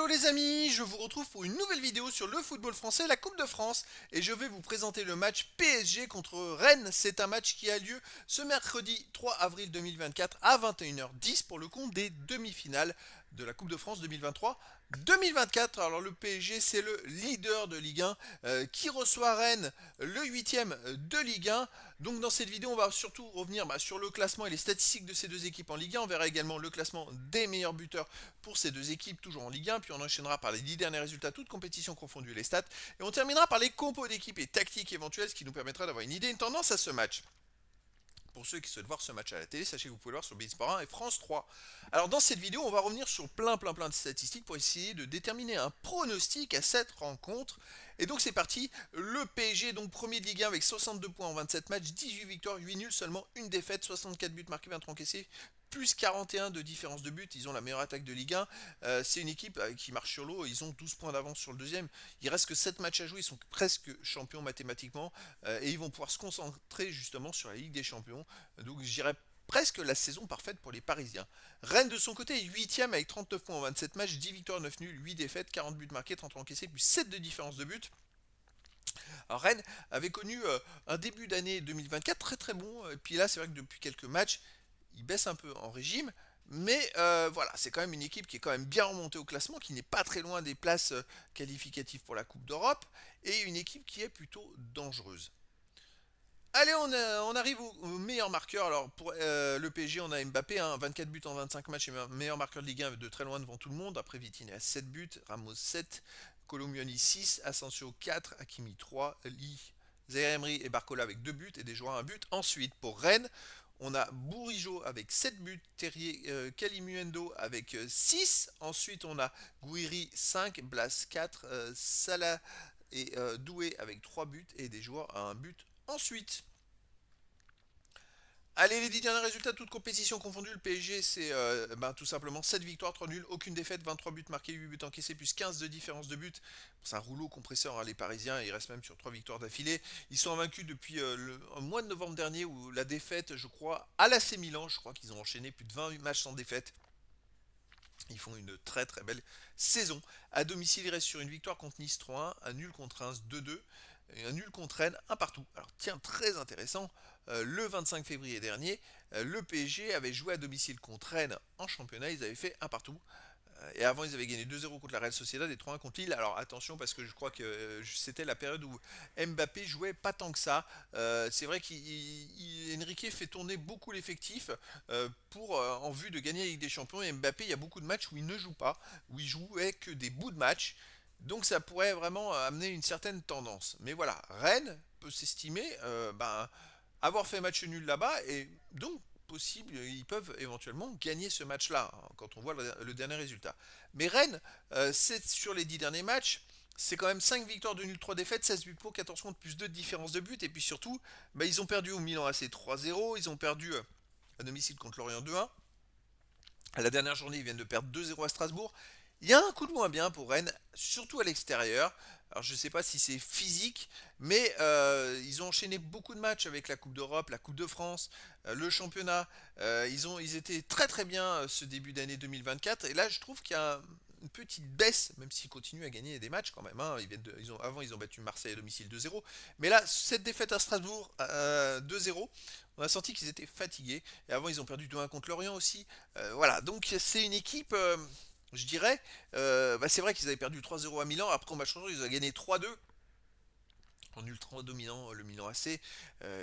Hello les amis, je vous retrouve pour une nouvelle vidéo sur le football français, la Coupe de France, et je vais vous présenter le match PSG contre Rennes. C'est un match qui a lieu ce mercredi 3 avril 2024 à 21h10 pour le compte des demi-finales de la Coupe de France 2023-2024. Alors le PSG c'est le leader de Ligue 1 qui reçoit Rennes, le huitième de Ligue 1. Donc dans cette vidéo on va surtout revenir sur le classement et les statistiques de ces deux équipes en Ligue 1. On verra également le classement des meilleurs buteurs pour ces deux équipes toujours en Ligue 1, puis on enchaînera par les 10 derniers résultats, toutes compétitions confondues, les stats, et on terminera par les compos d'équipe et tactiques éventuelles, ce qui nous permettra d'avoir une idée, une tendance à ce match. Pour ceux qui souhaitent voir ce match à la télé, sachez que vous pouvez le voir sur beIN Sport 1 et France 3. Alors dans cette vidéo, on va revenir sur plein de statistiques pour essayer de déterminer un pronostic à cette rencontre. Et donc c'est parti, le PSG donc premier de Ligue 1 avec 62 points en 27 matchs, 18 victoires, 8 nuls, seulement une défaite, 64 buts marqués, 23 encaissés, plus 41 de différence de but, ils ont la meilleure attaque de Ligue 1. C'est une équipe qui marche sur l'eau, ils ont 12 points d'avance sur le deuxième. Il reste que 7 matchs à jouer, ils sont presque champions mathématiquement et ils vont pouvoir se concentrer justement sur la Ligue des Champions. Donc je dirais presque la saison parfaite pour les Parisiens. Rennes de son côté est 8ème avec 39 points en 27 matchs, 10 victoires, 9 nuls, 8 défaites, 40 buts marqués, 30 encaissés, plus 7 de différence de but. Alors Rennes avait connu un début d'année 2024 très très bon, et puis là c'est vrai que depuis quelques matchs, il baisse un peu en régime, mais voilà, c'est quand même une équipe qui est quand même bien remontée au classement, qui n'est pas très loin des places qualificatives pour la Coupe d'Europe, et une équipe qui est plutôt dangereuse. Allez, on arrive au meilleur marqueur. Alors pour le PSG, on a Mbappé, 24 buts en 25 matchs, et meilleur marqueur de Ligue 1 de très loin devant tout le monde. Après Vitinha à 7 buts, Ramos 7, Colomuani 6, Asensio 4, Hakimi 3, Lee, Zaire Emery et Barcola avec 2 buts et des joueurs à un but. Ensuite, pour Rennes, on a Bourigeaud avec 7 buts, Terrier, Kalimuendo avec 6. Ensuite, on a Gouiri 5, Blas 4, Salah et Doué avec 3 buts et des joueurs à un but. Ensuite, allez, les 10 derniers résultats, toutes compétitions confondues, le PSG c'est tout simplement 7 victoires, 3 nuls, aucune défaite, 23 buts marqués, 8 buts encaissés, plus 15 de différence de but. C'est un rouleau compresseur, hein, les Parisiens, ils restent même sur 3 victoires d'affilée. Ils sont invaincus depuis le mois de novembre dernier où la défaite, je crois, à l'AC Milan, je crois qu'ils ont enchaîné plus de 20 matchs sans défaite. Ils font une très très belle saison. À domicile, ils restent sur une victoire contre Nice 3-1, un nul contre Reims 2-2 et un nul contre Rennes, un partout. Alors tiens, très intéressant, le 25 février dernier, le PSG avait joué à domicile contre Rennes en championnat, ils avaient fait un partout. Et avant, ils avaient gagné 2-0 contre la Real Sociedad et 3-1 contre Lille. Alors attention, parce que je crois que c'était la période où Mbappé jouait pas tant que ça. C'est vrai qu'Enrique fait tourner beaucoup l'effectif en vue de gagner la Ligue des Champions. Et Mbappé, il y a beaucoup de matchs où il ne joue pas, où il jouait que des bouts de match. Donc ça pourrait vraiment amener une certaine tendance. Mais voilà, Rennes peut s'estimer avoir fait match nul là-bas et donc possible, ils peuvent éventuellement gagner ce match-là, hein, quand on voit le dernier résultat. Mais Rennes, c'est sur les 10 derniers matchs, c'est quand même 5 victoires de nul, 3 défaites, 16 buts pour, 14 contre, plus 2 de différence de but, et puis surtout, ils ont perdu au Milan AC 3-0, ils ont perdu à domicile contre Lorient 2-1, à la dernière journée, ils viennent de perdre 2-0 à Strasbourg. Il y a un coup de moins bien pour Rennes, surtout à l'extérieur. Alors je ne sais pas si c'est physique, mais ils ont enchaîné beaucoup de matchs avec la Coupe d'Europe, la Coupe de France, le championnat. Ils étaient très très bien ce début d'année 2024. Et là, je trouve qu'il y a une petite baisse, même s'ils continuent à gagner des matchs quand même, hein. Avant, ils ont battu Marseille à domicile 2-0. Mais là, cette défaite à Strasbourg 2-0, on a senti qu'ils étaient fatigués. Et avant, ils ont perdu 2-1 contre Lorient aussi. Voilà, donc c'est une équipe, je dirais, c'est vrai qu'ils avaient perdu 3-0 à Milan. Après, au match retour, ils ont gagné 3-2 en ultra dominant le Milan AC.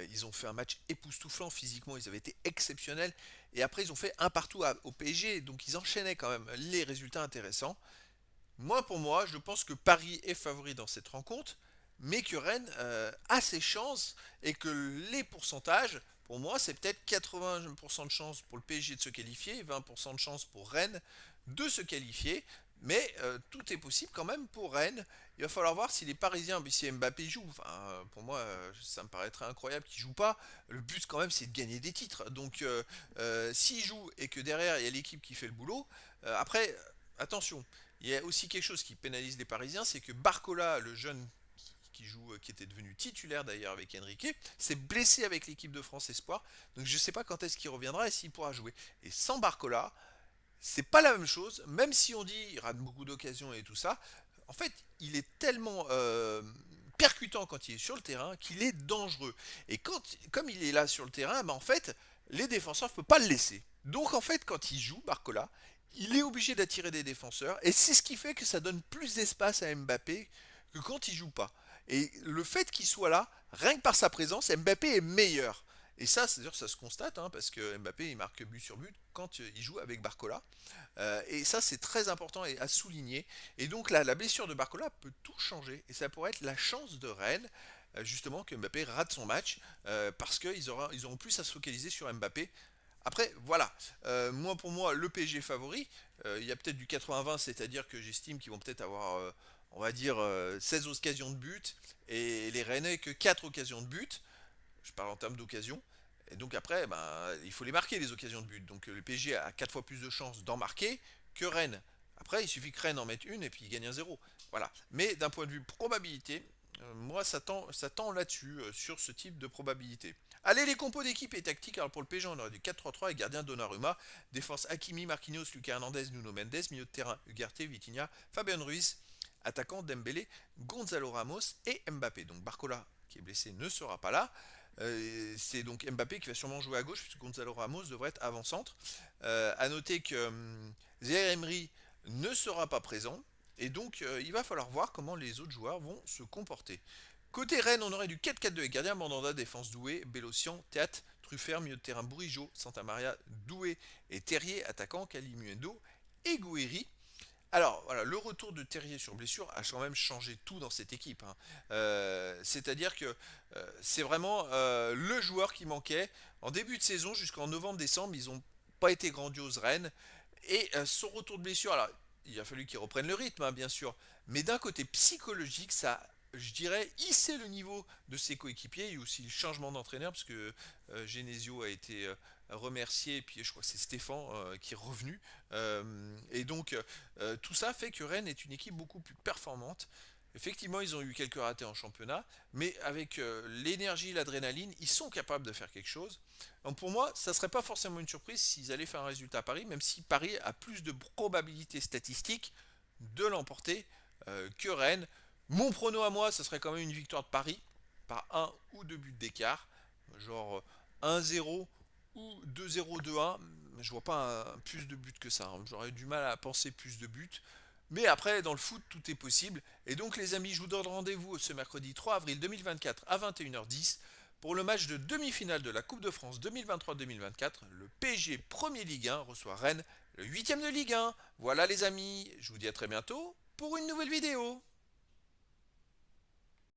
Ils ont fait un match époustouflant physiquement, ils avaient été exceptionnels. Et après, ils ont fait un partout au PSG, donc ils enchaînaient quand même les résultats intéressants. Moi, pour moi, je pense que Paris est favori dans cette rencontre, mais que Rennes a ses chances et que les pourcentages, pour moi, c'est peut-être 80% de chances pour le PSG de se qualifier, 20% de chances pour Rennes de se qualifier. Mais tout est possible quand même pour Rennes. Il va falloir voir si les Parisiens, si Mbappé joue. Enfin, pour moi, ça me paraîtrait incroyable qu'il joue pas. Le but quand même, c'est de gagner des titres. Donc, s'il joue et que derrière il y a l'équipe qui fait le boulot, après, attention, il y a aussi quelque chose qui pénalise les Parisiens, c'est que Barcola, le jeune qui joue, qui était devenu titulaire d'ailleurs avec Enrique, s'est blessé avec l'équipe de France Espoir. Donc je ne sais pas quand est-ce qu'il reviendra et s'il pourra jouer. Et sans Barcola, c'est pas la même chose, même si on dit il rate beaucoup d'occasions et tout ça. En fait, il est tellement percutant quand il est sur le terrain qu'il est dangereux. Et comme il est là sur le terrain, en fait, les défenseurs ne peuvent pas le laisser. Donc en fait, quand il joue, Barcola, il est obligé d'attirer des défenseurs. Et c'est ce qui fait que ça donne plus d'espace à Mbappé que quand il joue pas. Et le fait qu'il soit là, rien que par sa présence, Mbappé est meilleur. Et ça, c'est-à-dire ça se constate, hein, parce que Mbappé il marque but sur but quand il joue avec Barcola. Et ça, c'est très important à souligner. Et donc là, la blessure de Barcola peut tout changer. Et ça pourrait être la chance de Rennes, justement, que Mbappé rate son match, parce ils auront plus à se focaliser sur Mbappé. Après, voilà, moi pour moi, le PSG favori, il y a peut-être du 80-20, c'est-à-dire que j'estime qu'ils vont peut-être avoir, on va dire, 16 occasions de but, et les Rennais que 4 occasions de but. Je parle en termes d'occasion. Et donc après, ben, il faut les marquer les occasions de but. Donc le PSG a 4 fois plus de chances d'en marquer que Rennes. Après, il suffit que Rennes en mette une et puis il gagne un zéro. Voilà. Mais d'un point de vue probabilité, moi ça tend là-dessus, sur ce type de probabilité. Allez, les compos d'équipe et tactique. Alors pour le PSG, on aurait du 4-3-3 avec gardien Donnarumma, défense Hakimi, Marquinhos, Lucas Hernandez, Nuno Mendes, milieu de terrain Ugarte, Vitinha, Fabien Ruiz, attaquant Dembélé, Gonzalo Ramos et Mbappé. Donc Barcola, qui est blessé, ne sera pas là. C'est donc Mbappé qui va sûrement jouer à gauche, puisque Gonzalo Ramos devrait être avant-centre. À noter que Zaire Emery ne sera pas présent, et donc il va falloir voir comment les autres joueurs vont se comporter. Côté Rennes, on aurait du 4-4-2 avec gardien Mandanda, défense Doué, Bélocian, Théâtre, Truffert, milieu de terrain Bourigeau, Santa Maria, Doué et Terrier, attaquant Calimuendo et Gouiri. Alors, voilà, le retour de Terrier sur blessure a quand même changé tout dans cette équipe, hein. C'est-à-dire que c'est vraiment le joueur qui manquait. En début de saison, jusqu'en novembre-décembre, ils n'ont pas été grandioses Rennes. Et son retour de blessure, alors il a fallu qu'il reprenne le rythme, hein, bien sûr. Mais d'un côté psychologique, ça, je dirais, hissé le niveau de ses coéquipiers. Il y a eu aussi le changement d'entraîneur, parce que Genesio a été remercié, et puis je crois que c'est Stéphane qui est revenu. Et donc, tout ça fait que Rennes est une équipe beaucoup plus performante. Effectivement, ils ont eu quelques ratés en championnat, mais avec l'énergie, l'adrénaline, ils sont capables de faire quelque chose. Donc pour moi, ça ne serait pas forcément une surprise s'ils allaient faire un résultat à Paris, même si Paris a plus de probabilités statistiques de l'emporter que Rennes. Mon prono à moi, ce serait quand même une victoire de Paris, par un ou deux buts d'écart, genre 1-0 ou 2-0, 2-1. Je vois pas plus de buts que ça, hein. J'aurais du mal à penser plus de buts. Mais après, dans le foot, tout est possible. Et donc, les amis, je vous donne rendez-vous ce mercredi 3 avril 2024 à 21h10 pour le match de demi-finale de la Coupe de France 2023-2024. Le PSG Premier Ligue 1 reçoit Rennes, le 8e de Ligue 1. Voilà les amis, je vous dis à très bientôt pour une nouvelle vidéo.